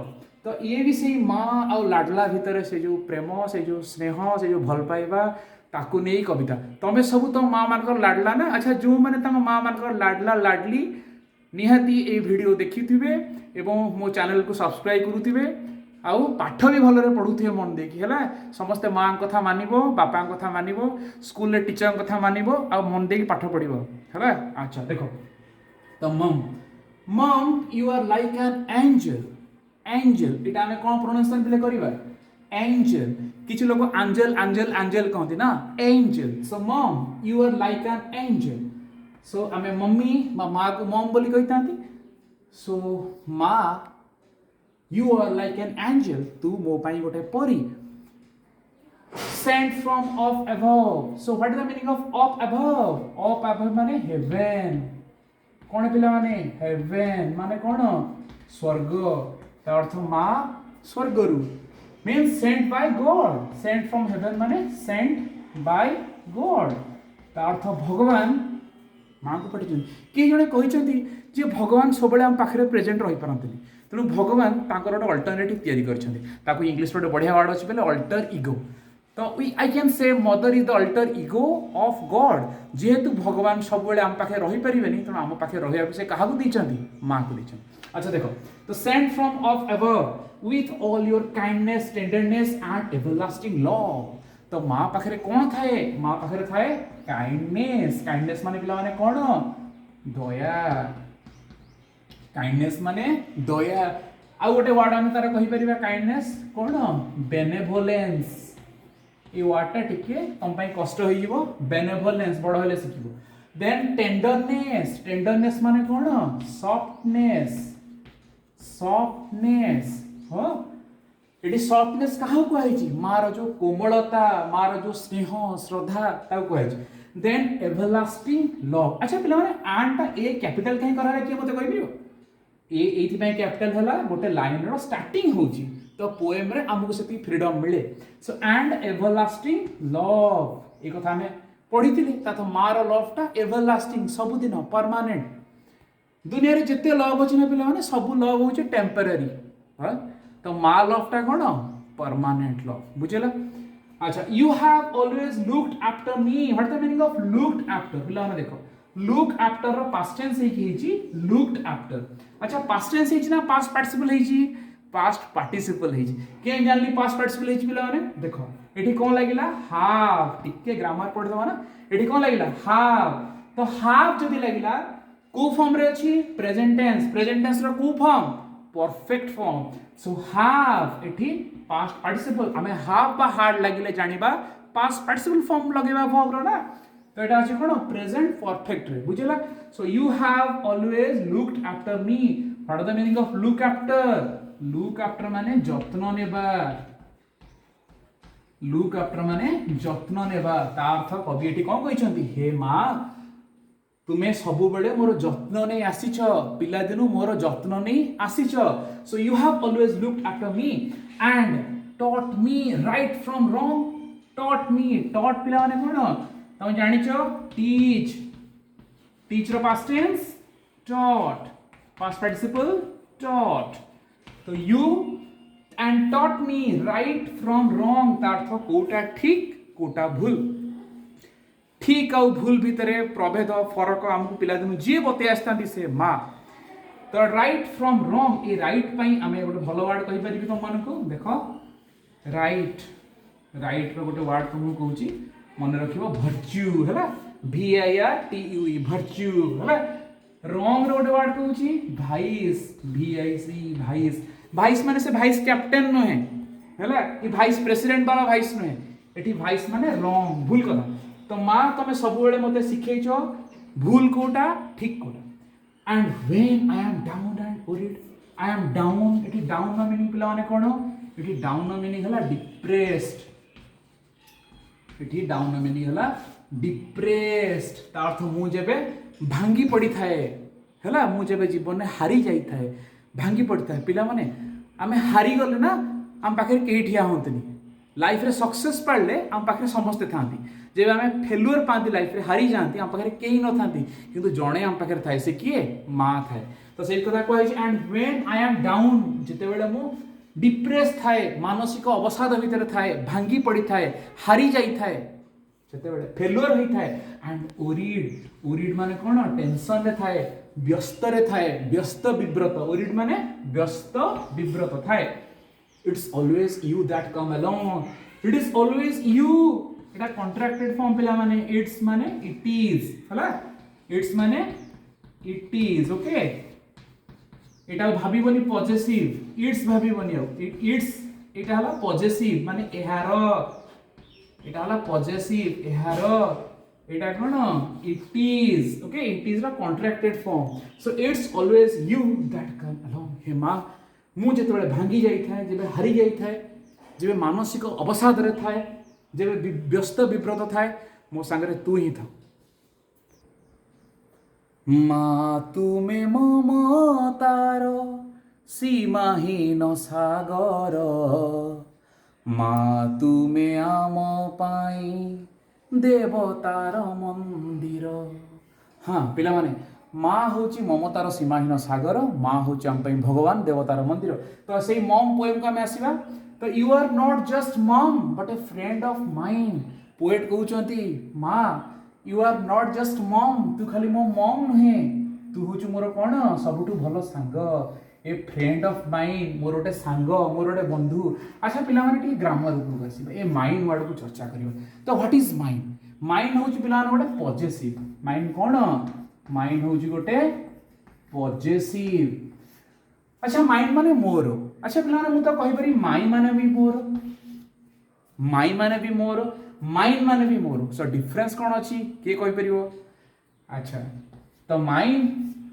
तो ये भी से माँ आ लाडला भितर से जो प्रेम से जो स्नेह से जो भल पाइबा ताकू नहीं कविता तुम्हें सब तो माँ मान लाडला ना। अच्छा जो मैंने माँ मान लाडला लाडली निहाती ये वीडियो देखी थे एवं मो चैनल को सब्सक्राइब करुवे आउ पाठ भी भलरे पढ़ुथे मन देखी है समस्ते माँ कथा मानिबो बापा कथा मानिबो स्कूल टीचर कथा मानिबो आ मन देखी पाठ पढ़िबो है। अच्छा देखो तो mum you are like an angel angel इटा हमें कौन प्रोनाउंसिएशन दिले करिबा एंजल किछि लोग एंजल एंजल एंजल कहते ना angel so mom you are like an angel so आमे मम्मी माँ को मम बोली कहिता सो माँ you are like an angel तू मो पाई गोटे परी sent from of above so what is the meaning of above माने हेवन कौन पिला माने हेवन माने कौन स्वर्ग ता अर्थ माँ स्वर्गरु means sent by God sent from heaven माने सेंट बाय गॉड ता अर्थ भगवान माँ को पढ़ी किए जड़े कहते जे भगवान सब आम पाखे प्रेजेंट रही पारती तेणु भगवान तांकर गोटे अल्टरनेटिव या इंग्लीश गोटे बढ़िया वर्ड अच्छे बोले अल्टर इगो तो I can say mother is the alter ego of God जेहेतु भगवान सब आम पाखे रही पारे तेणु आम पाखे रहा से क्या माँ को देते। अच्छा देखो तो Saint from of above with all your kindness tenderness and everlasting love तो माँ पाखे कौन थाए माँ पाखे थाए काइंडनेस काइंडनेस माने पिला माने कौन दया काइंडनेस माने दया आउ गोटे वर्ड आम तार कहि परिबा काइंडनेस कौन बेनेवोलेंस ये वर्डटा टिके तुम कष्ट हो बेनेवोलेंस बड़ हेले शिखिबो देन टेंडरनेस टेंडरनेस माने कौन सॉफ्टनेस सॉफ्टनेस हो ये सॉफ्टनेस क्या कहुई मार जो कोमलता मार जो स्नेह श्रद्धा कहुई देन एवरलास्टिंग लव। अच्छा पे आनटा ए कैपिटल कहीं करा किए मत कह ये कैपिटल है गोटे लाइन रो स्टार्टिंग होची तो पोएम रे आमको से फ्रीडम मिले सो एंड एवरलास्टिंग लव ये कथा हमें पढ़ी तो मार लवटा एवरलास्टिंग सबुदिन परमानेंट दुनिया रे जिते लव अच्छी ना पे सब लव हूँ टेम्पररी हाँ तो माँ लवटा कौन परमानेंट लव बुझेला। अच्छा you have always looked after me what the meaning of looked after पिला माने देखो लुक आफ्टर रो पास्ट टेंस हेची लुक्ड आफ्टर। अच्छा पास्ट टेंस हेची ना पास्ट पार्टिसिपल हेची पास्ट पार्टिसिपल हेची के जानली पास्ट पार्टिसिपल हेची पिला माने देखो एठी कोन लागिला हाव टिके ग्रामर पढ़ दवा ना एठी कोन लागिला हाव तो हाव जदी लागिला को फॉर्म रे अछि प्रेजेंट टेंस रो को form perfect form so have एठी पास्ट पार्टिसिपल आमे हाव बा हार्ड लागिले जानिबा पास्ट पार्टिसिपल फॉर्म लगेबा वर्ब रो ना तो एटा अछि कोन प्रेजेंट परफेक्ट रे बुझिला। So you have always looked after me what is the meaning of look after माने जत्न नेबा लुक आफ्टर माने जत्न नेबा ता अर्थ कवि एठी कोन कहिसंती हे मां तुम्हें सबु बेले मोर जत्न नहीं आसीछ पिला दिनु मोर जत्न नहीं आसीछ so you have always looked after me and taught me right from wrong taught me taught पिला माने कोन तुम जानिछो टीच रो past tense taught past participle taught तो you and taught me right from wrong ता अर्थ कोटा ठीक कोटा भूल ठीक आउ भूल भितर प्रभेद फरक आमको पिलादिन जी बते आसता से माँ तो राइट फ्रॉम रॉन्ग ये राइट पाई आम गोटे भल वर्ड कहि परिबी तुम मानक देख राइट राइट रो गोटे वर्ड तुमको कहूँ मन रखिबो भर्च्यू है VIRTUE भर्च्यू है रॉन्ग रो गोटे वर्ड कहूँ भाइस VIC भाइस भाइस माने से भाइस कैप्टेन नुहे हैला कि भाइस प्रेसिडेंट वाला भाइस नुहे एठी भाइस माने रॉन्ग भूल कथा तो माँ तुम सब बेले मते शिखैछ भूल कोटा ठीक कोटा and when I am down and worried I am down एठी डाउन नो मीनिंग पिला माने कोन एठी डाउन नो मीनिंग हला डिप्रेस्ड एठी डाउन नो मीनिंग हला डिप्रेस्ड ता अर्थ मु जेबे भांगी पड़ी थाए हैला मु जेबे जीवन में हारी जाई थाए भांगी पड़ी थाए पिला माने आमे हारी गले ना आम पाखे केही ठिया होतनी लाइफ रे सक्सेस पाले आम पाखे समस्ते थांती जेबे आमे फेल्युअर पांती लाइफ रे हारी जानती आम पाखे केही न थांती किंतु जणे आम पाखे थाए से किए मां थाए तो सेही कथा कहै छै and when I am down जेते बेले मु डिप्रेस थाए मानसिक अवसाद भितर थाए भांगी पड़ी थाए हारी जाई थाए सेते बेले फेल्युअर होई थाए एंड ओरिड ओरिड माने कोन टेंशन रे थाए व्यस्त रे थाए व्यस्त विव्रत ओरिड माने व्यस्त विव्रत थाए it's always you that come along it is always you Etah contracted form पिला माने इट्स माने इट इज हला इट्स माने it is okay Etah भाबिबनी positive it's भाबिबनी it's एटा हला पॉजिटिव माने एहार एटा हला पॉजिटिव एहार एटा कोन it is okay it is the contracted form so it's always you that come along हे मां मु जेते बेले भांगी जाई थाए जेबे हारी जाई थाए जेबे मानसिक अवसाद रे थाए जेबे व्यस्त विव्रत थाए मो संगरे तू ही था माँ तुमे ममतार सीमाहीन सागर माँ तुमे आम पाई देवतार मंदिर हाँ पिला माने माँ होची ममतार सीमाहीन सागर माँ होची आम पाई भगवान देवतार मंदिर तो सेही मम पोएम को आमे आसीबा तो you are not just mom but a friend of mine poet कहउचंती माँ यू आर नॉट जस्ट मम तू खाली मो मम नुहे तू हूँ मोर कौन सबुठू भल सांग ए फ्रेंड ऑफ माइन मोर गोटे सांग मोर गोटे बंधु अच्छा पिला माने टी ग्रामर उपयोग आसीबा ए माइन वर्ड को चर्चा करियो तो व्हाट इज माइन माइन होची पिला माने गोटे पॉजिटिव माइन कौन माइन होची गोटे पॉजिटिव अच्छा माइन माने मोर अच्छा पिला माने मु तो कहि परी माई माने भी मोर माई माने भी मोर माइन माने भी मोर सो डिफरेंस कौन अच्छी किए कहि परियो अच्छा तो माइन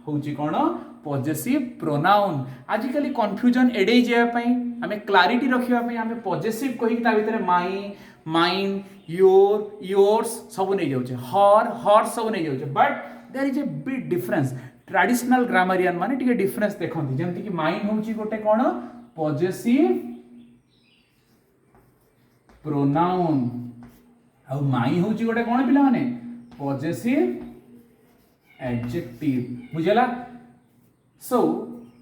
होची कौन पॉजिटिव प्रोनाउन आजिकली कंफ्यूजन एडे जे पई हमें क्लैरिटी रखिया पई हमें पॉजिटिव कहि ता भीतर माई माइन योर योर्स सब नै जाउछे हर सब नै जाउछे but there is a big difference traditional grammarian माने टिके डिफरेंस देखंती जेमति कि माइन होची गोटे कौन पॉजिटिव प्रोनाउन आउ माई होची गोटे कौन पिला माने पॉजिटिव एडजेक्टिव बुझला सो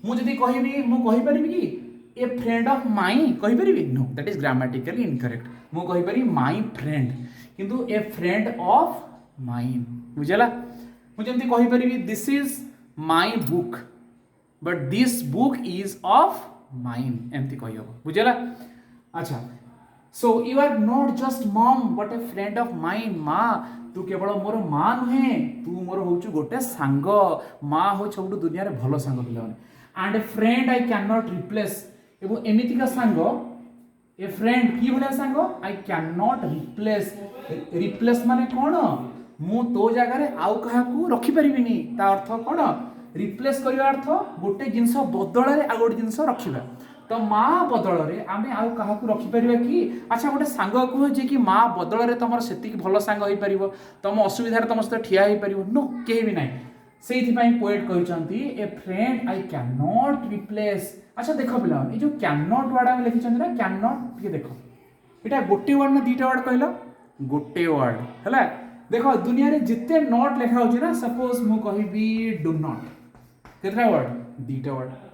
मु जदी कहिबी मु कहि परिबी कि ए फ्रेंड ऑफ माई कहि परिबी no that is grammatically incorrect मु कहि परि माई फ्रेंड किंतु ए फ्रेंड ऑफ माइन बुझला मु जदी कहि परिबी this is my book but this book is of mine एमती कहियो बुझला अच्छा so you are not just mom but a friend of mine माँ तू केवल मोर माँ नुहे तू मोर होचु गोटे सांग माँ हो सब दुनिया रे भल सांग पिला and A friend I can not replace एवं एमितिका सांग ए फ्रेंड की भलिया सांग आई कैन नॉट रिप्लेस रिप्लेस माने कौन मु तो जगह रे आउ कहा को रखी परिबिनी ता अर्थ कौन रिप्लेस करिया अर्थ गोटे जिंस बदल रे आ गोटे जिंस रखिबा तो माँ बदल रे आमे आउ कहा को रखी परिबा कि अच्छा गोटे सांग को जे कि माँ बदल रे तमर सेति भल सांग होई परिबो तम असुविधा रे तम सहित ठिया होई परिबो नो केही भी नाही सेहि पई पोएट कहिसंती a friend I can not replace अच्छा देखो पिला ए जो कैन नॉट वर्ड आमे लिखिसंती ना कैन नॉट के देखो एटा गोटे वर्ड ना दीटा वर्ड कहलो गोटे वर्ड हैला देखो दुनिया रे जिते नॉट लिखा होची ना सपोज मु कहिबी डू नॉट केतरा वर्ड दीटा वर्ड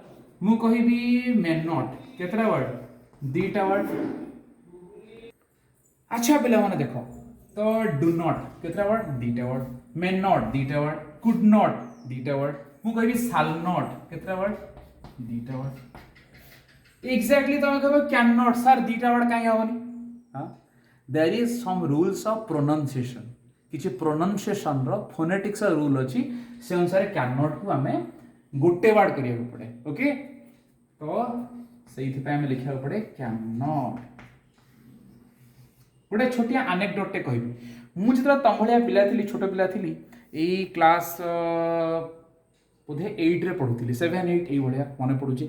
मु कहिबी मे नॉट केतरा वर्ड दीटा वर्ड अच्छा पिला माने देखो तो डू नॉट केतरा वर्ड दीटा वर्ड मे नॉट दीटा वर्ड कुड नॉट दीटा वर्ड मु कहिबी शाल नॉट केतरा वर्ड दीटा वर्ड एग्जैक्टली तुम कहबो कैन नॉट सर दीटा वर्ड काई होबनी हां there is some rules of pronunciation किछि प्रोनाउंसिएशन रो फोनेटिक्स रूल अछि से अनुसार कैन नॉट को हमें गोटे वर्ड करिया पड़े ओके तो से आम लिखा पड़े कैन नॉट। गोटे छोटिया आनेक्डोटे कहबी मुझे तुम भाया पिला थी छोट पिला थी यही क्लास बोधे 8 रे पढ़ुली 7 8 ये मन पड़ुची।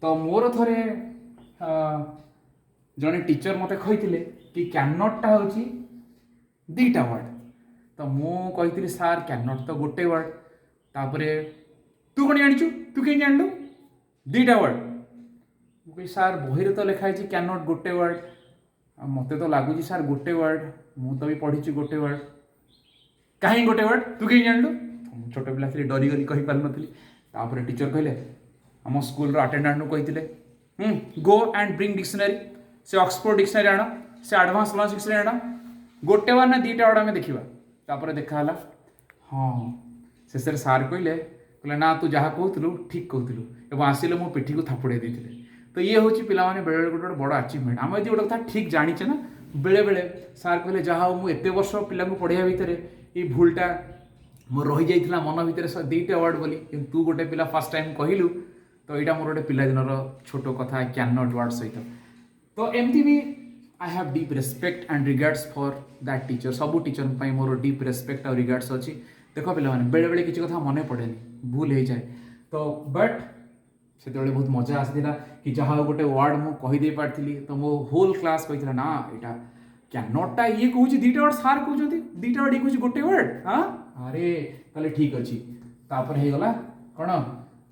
तो मोर थे जड़े टीचर मत कही कि कैन नॉटटा हूँ 2टा वर्ड। तो मुझे सार कैन नॉट तो गोटे वर्ड तापर तू कौन जाचु तू कहीं जानलु 2टा वर्ड। मुझे सार बही तो लिखाई कैन नॉट गोटे वर्ड मत तो लगुच सार गोटे वर्ड मु तो भी पढ़ी गोटे वर्ड कहीं गोटे वर्ड तू कहीं जानलु। छोट पिला थी डरीगली कही पार नी। टीचर कहले आम स्कूल अटेंडेंट कही गो एंड ब्रिंग डिक्शनरी से ऑक्सफोर्ड डिक्शनरी आण से एडवांस लॉन्च डिक्शनरी आण गोटे वर्ड ना 2टा वर्ड आम देखा देखाला। हाँ शेष सार कहले ना तू जहाँ कहूलु ठीक कहूलु आसिले मो पिठी को थापुड़े देते। तो ये हूँ पाने बेले गोटे बड़ अचिवमेंट आम यदि गोटे कथा ठीक जानीचे ना बेले बेले सार कहले जहाँ मुझे एत वर्ष पिला पढ़ाया भितर ये भूलटा मोर रही जाइए मन भितर 2टा वर्ड बोली तू गोटे पिला फर्स्ट टाइम कहलु। तो यहाँ मोर गोटे पिलादिनर छोट कथा कैन नॉट वर्ड सहित। तो एमती भी I have deep respect and regards for that teacher सबू टीचर मोर डीप रेस्पेक्ट और रिगार्ड्स अच्छी। देख पे बेले बेले किसी कथा मन पड़ेनि भूल हो जाए। तो बट से बहुत मजा आसाला कि जहाँ गोटे वर्ड मु कहीदे पारी तो मो होल क्लास कही ना यहाँ कैन नॉटटा ये कहूँ 2टा वर्ड सार कहते 2टा वर्ड ये कहूँ गोटे वर्ड। हाँ अरे ताले ठीक अच्छी तापर हो गला कौन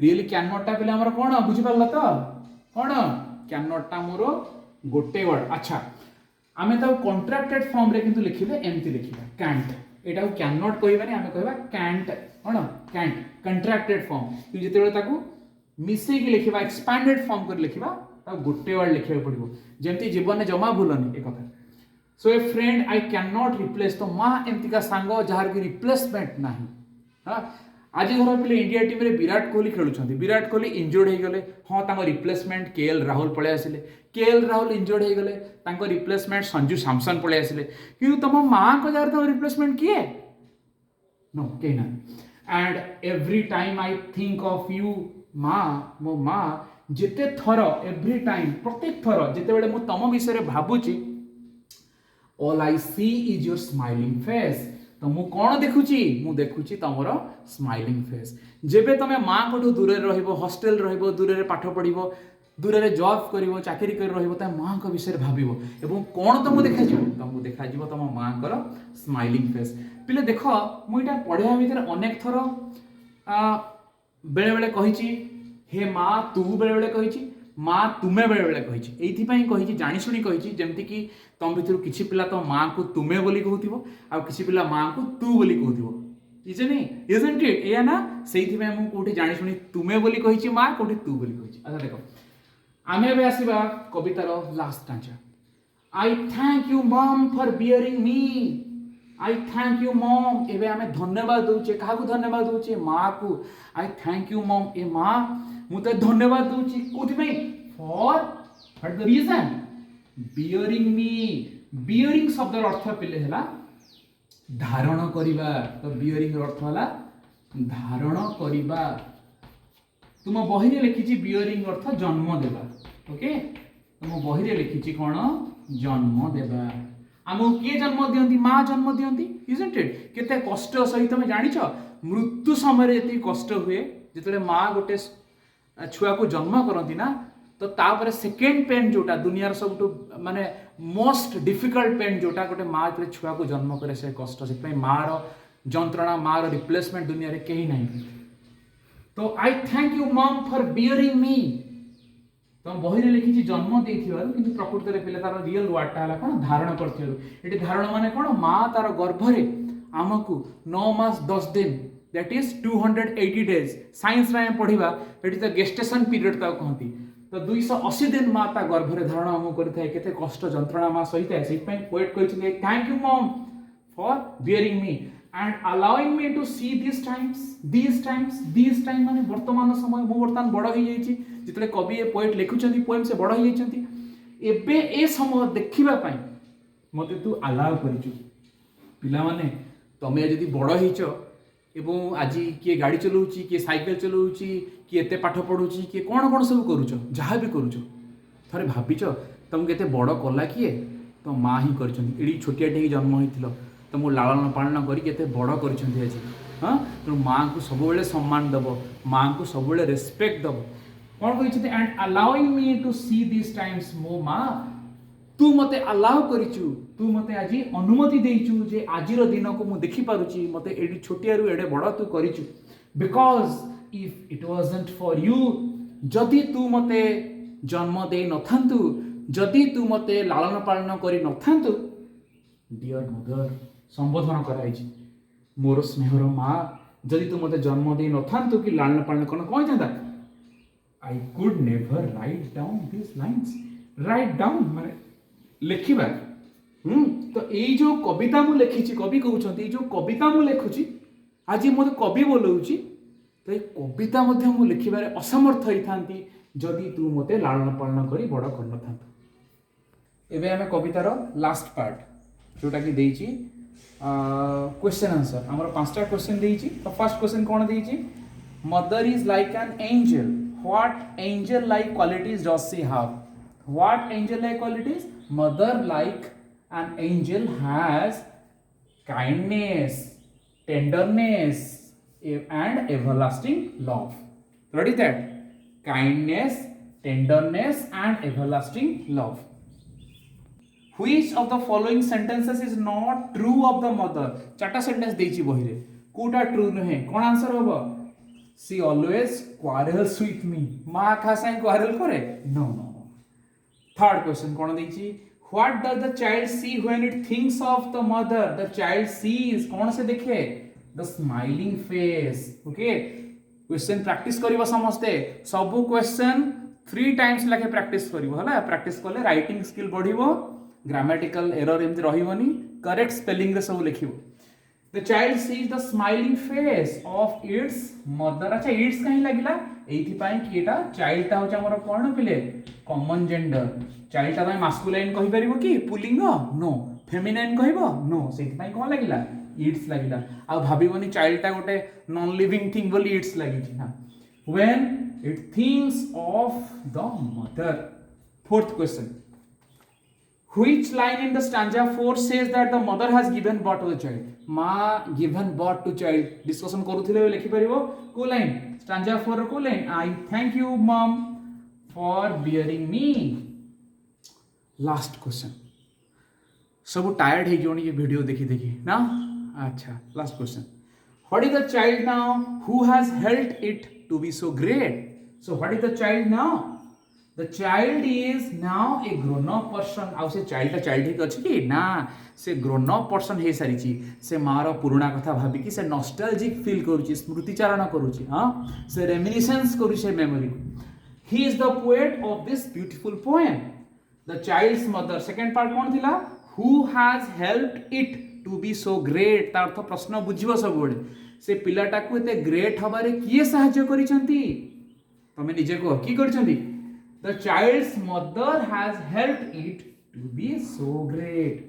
रियली कैन नॉटटा पे आमर कौन बुझीपार तो कौन कैन नॉटटा मोर गोटे वर्ड। अच्छा आम तो कॉन्ट्रैक्टेड फॉर्म रे किंतु लिखिले एमती लिखिबा कैंट एटा कैन नॉट कहबानी आम कहबा कैंट कौन कैंट कॉन्ट्रैक्टेड फॉर्म कि जेतेबेले ताकू मिसे की लिखिबा एक्सपैंडेड फॉर्म कर लिखिबा ता गोटे वर्ड लिखिबा पड़िबो जेमती जीवन में जमा भूलनी ए कथा। So a friend I can not replace तो माँ एमती का सांग जार की रिप्लेसमेंट ना। हाँ आज घर पे इंडिया टीम रे विराट कोहली खेलुछंती विराट कोहली इंजर्ड हो गले। हाँ तांको रिप्लेसमेंट केएल राहुल पळे आसिले केएल राहुल इंजर्ड हो गले तांको रिप्लेसमेंट संजू सैमसन पळे आसिले कि तुम माँ को जार तो रिप्लेसमेंट किए नो कहीं ना। And every time I think of you माँ मो माँ जिते थर एवरी टाइम प्रत्येक थर जिते बड़े मु तम विषय भावुची all I see is your smiling face. तो मु कौन देखुची मु देखुची तमर स्माइलिंग फेस। जेबे तमे माँ को दूर रहिबो हॉस्टेल रहिबो दूर रे पाठ पढ़िबो दूर रे जॉब करिवो चाकरी कर रहिबो त माँ को विषय भाबिबो एवं कौन तुमको देखा जिवो तुमको देखा जिवो तम माँ कर स्माइलिंग फेस। पिले देख मु इटा पढ़िया भितर अनेक थर बेले बेले कहिची हे माँ तू बेले बेले कहिची माँ तुमे बेले बेले कहिची एइथिपई कहिची जानि सुनी कहिची जेमति कि तम भितर किछि पिला तो माँ को तुमे बोली कहूथिबो आ किछि पिला माँ को तू बोली कहूथिबो इजंट इट या ना सेइथिपई मु कोठी जानि सुनी तुमे बोली कहिची माँ कोठी तू बोली कहिची। अच्छा देखो आमे बे आसीबा कवितार last stanza I thank you mom for bearing me I thank you mom एबे आमे धन्यवाद दउचे काहा को धन्यवाद दउचे माँ को आई थैंक यू मॉम ए माँ मु तो धन्यवाद दउची कोथि पई for what the reason bearing me bearing शब्द अर्थ पिले हला धारण करिबा। तो बियरिंग अर्थ हला धारण करिबा। तुम बही रे लिखिची बियरिंग अर्थ जन्म देबा। ओके तुम बही रे लिखिची कोन जन्म देबा। आमको किए जन्म दियंती माँ जन्म दियंती इजंट इट केते कष्ट सहित तुम जानिछ मृत्यु समय जति कष्ट हुए जिते माँ गोटे छुआ को जन्म करती ना तो तापर सेकेंड पेन जोटा दुनियार सब माने मोस्ट डिफिकल्ट पेन जोटा गोटे माँ जो छुआ को जन्म करे से कष्ट से माँ जंत्रणा माँ रिप्लेसमेंट दुनिया रे कहीं नहीं। तो I thank you mom for bearing me. तो बही रे लिखी जन्म देथिबारु किंतु प्रकृति रे पिले तार रियल वर्डटा हला कोन धारण करथिबारु एटी धारण माने कोन माँ तार गर्भरे आमको 9 मास 10 दिन दैट इज 280 डेज साइंस रे पढ़िबा एटी तो गेस्टेशन पीरियड ता कहती। तो 280 दिन माँ ता गर्भरे धारण आम करथाय केते कष्ट जंत्रणा माँ सहित से पोएट कहिछि thank you mom for bearing me and allowing me to see these times माने वर्तमान समय मु वर्तमान बड़ हो जाइछि जितले कवि पोएट लिखुछन्ती पोएम से बड़ हो जाइछन्ती एबे ए समय देखिबा पई मते तू अलाउ करिछु पिला माने तमे जदी बड़ हिचो एवं आज किए गाड़ी चलाऊँगी किए साइकेल चलाऊँगी किए एत पाठ पढ़ुची किए कौन कौन सब करुच जहाँ भी करुच थे भाविच तुमको एत बड़ कला किए तो माँ ही कर छोटियाटे जन्म होता तुमको लालन पालन करके बड़ कर हाँ तेणु माँ को सब सम्मान दब माँ को सब रेस्पेक्ट दब कौन कहते and allowing me to see this times मो माँ तू मते अलाउ करिचु तू मते आज अनुमति देइचु जे आजिर दिन को मु देखि पारुची मते एडी छोटिया रु एडे बड़ तू करिचु because if it wasn't for you जदि तू मते जन्म दे नथांतु जदि तू मते लालन पालन करि नथांतु डियर मदर संबोधन कराइछि मोर स्नेहर माँ जदि तू मते जन्म दे नथांतु कि लालन पालन करन कोइ जांदा I could never write down this lines write down माने लिखिबा तो यही जो कविता मु लिखी कवि कहते जो कविता मु लिखुची आज मत कवि बोलाऊँगी तो ये कविता मु लिखिबारे असमर्थ होता जदि तू मते लालन पालन करी बड़ कर न था एबे आमे कवितार लास्ट पार्ट जोटा कि देइची क्वेश्चन आंसर हमर पांचटा क्वेश्चन देइची तो फर्स्ट क्वेश्चन कोन देइची mother is like an angel what angel like qualities does she have what angel like qualities mother like an angel has kindness tenderness and everlasting love ready that kindness tenderness and everlasting love which of the following sentences is not true of the mother चारटा sentence देइची बही रे कोटा true नहे कोन answer होबो she always quarrels with me मां खासा quarrel करे no no थर्ड क्वेश्चन कौन देइची what does the child see when it thinks of the mother the child sees कौन से देखे the smiling face okay question practice करिवो समस्ते सब क्वेश्चन 3 टाइम्स लाके प्रैक्टिस करिवो हला प्रैक्टिस करले राइटिंग स्किल बढ़िवो ग्रामेटिकल एरर एमति रहिवनी करेक्ट स्पेलिंग रे सब लिखिवो the child sees the smiling face of its mother अच्छा इट्स कहीं लागिला एथि पई कि एटा चाइल्ड ता होचा हमर कोन पिले कॉमन जेंडर चाइल्ड ता मास्कुलाइन कहि परिबो कि पुलिंग नो फेमिनाइन कहबो नो सेति पई कोन लागिला इट्स लागिला आ भाबिबोनी चाइल्ड ता गोटे नॉन लिविंग थिंग बोली इट्स लागिछि ना when it thinks of the mother fourth question Which line in the stanza 4 says that the mother has given birth to the child? Ma given birth to child. Discussion करूथिले लिखि परिबो को line stanza 4 को line I thank you mom for bearing me. Last question. सब tired है जोनी ये video देखी देखी ना अच्छा last question What is the child now who has helped it to be so great? So what is the child now? The child is now a grown up person आउ से child ठीक अछि कि ना से ग्रोन अप पर्सन हे सारी से मार पुराना कथा भाबी कि से नॉस्टैल्जिक फील करूची स्मृतिचारण करूची हां से रेमिनिसेंस करू से memory he is the poet of this beautiful poem the child's mother second part कोन थिला who has helped it to be so great ता अर्थ प्रश्न बुझिबो सब बडे से पिलाटा को एते ग्रेट हबारे किए सहाय्य करिसंती तमे निजे को की करछंती The child's mother has helped it to be so great.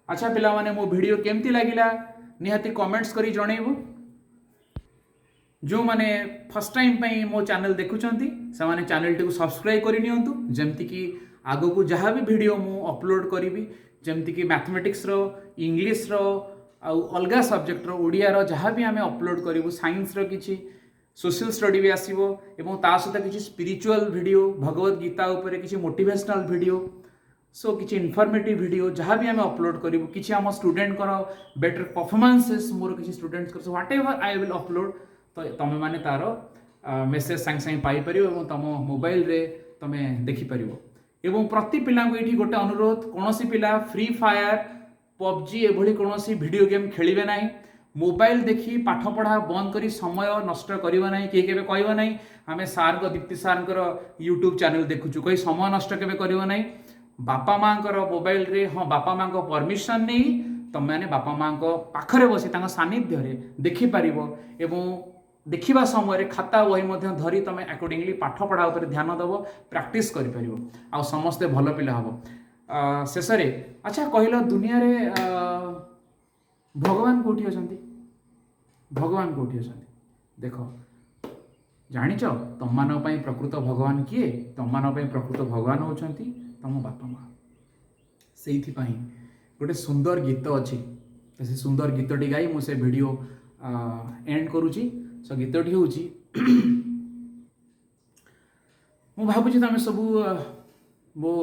अच्छा पिला माने मो वीडियो केमती लागिला निहाती कमेंट्स करी जणैबो जो माने फर्स्ट टाइम पई मो चैनल देखुचंती से माने चैनल टी को सब्सक्राइब करि नियंतु जेमति कि आगो को जहां भी वीडियो मु अपलोड करिवि जेमति कि मैथमेटिक्स रो इंग्लिश रो आ अलगा सब्जेक्ट रो ओडिया रो जहां भी हमें अपलोड करिवु साइंस रो किछि सोशल स्टडी भी आसीबो एवं ता सहित किछि स्पिरिचुअल वीडियो भगवत गीता ऊपर किछि मोटिवेशनल वीडियो सो किछि इन्फॉर्मेटिव वीडियो जहां भी हमें अपलोड करिवु किछि हम स्टूडेंट करो बेटर परफॉर्मेंसेस मोर किछि स्टूडेंट्स कर व्हाटएवर आई विल अपलोड तो तमे माने तारो मेसेज संग संग पाई परियो एवं तम मोबाइल रे तमे देखि परियो एवं प्रति पिला को एठी गोटे अनुरोध कोनोसी पिला फ्री फायर पबजी एभली कोनोसी वीडियो गेम खेलिबे नाही मोबाइल देखी पाठ पढ़ा बंद करी समय नष्ट करबा नाही के केबे कहबा नाही हमें सार को दीप्ति सार कर यूट्यूब चैनल देखुछु कोई समय नष्ट केबे करबा नाही बापा मां कर मोबाइल रे हां बापा मां को परमिशन नै तम माने बापा मां को पाखरे बसी तांको सानिध्य रे देखि परिबो एवं देखिबा समय रे खाता वही मध्य धरी तमे अकॉर्डिंगली पाठ पढ़ा ऊपर ध्यान दबो प्रैक्टिस करि परिबो आ समस्त भलो पिला हबो शेष रे अच्छा कहिलो दुनिया रे भगवान कोठी अछंती भगवान कौटी अच्छा देख जाच तुम मान प्रकृत भगवान किए तुम मान प्रकृत भगवान होती तुम बापा माँ से गोटे सुंदर गीत अच्छी से सुंदर गीतटी गाई मुझे वीडियो एंड करुच्ची सो गीतटी हूँ मु भावुँ तुम सब मो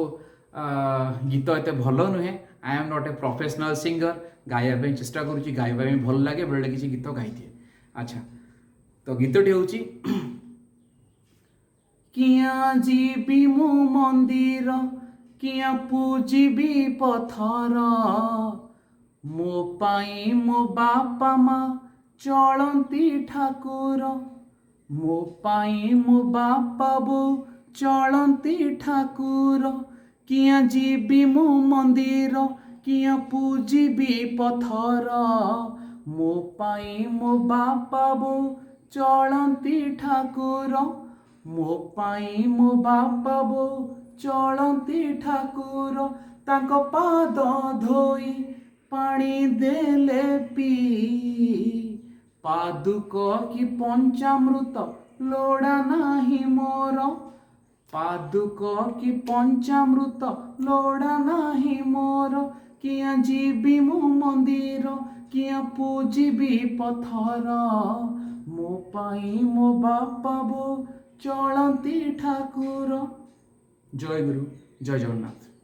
गीत एत भल नुहे I am not a professional singer गाइबा चेष्टा करुँची गाइबा भल लगे बेले किसी गीत गाई दिए अच्छा तो गीतटी हूँ किया जीवी मु मंदिर किया पूजिबी पथर मो पाई मो बापा माँ चलती ठाकुर मो पाई मो बापा बो चलती ठाकुर किया जीवी मु मंदिर किया पूजिबी पथर मो पाई मो बापा बो चलती ठाकुर मो पाई मो बापा बो चलती ठाकुर ताको पाद धोई पानी देले पी पादुक कि पंचामृत लोड़ा नाही मोर पादुक कि पंचामृत लोड़ा नाही मोर किया जीवी मो मंदिर किया पूजिबी पथर मो पाई मो बापा बो चलती ठाकुर जय गुरु जय जगन्नाथ।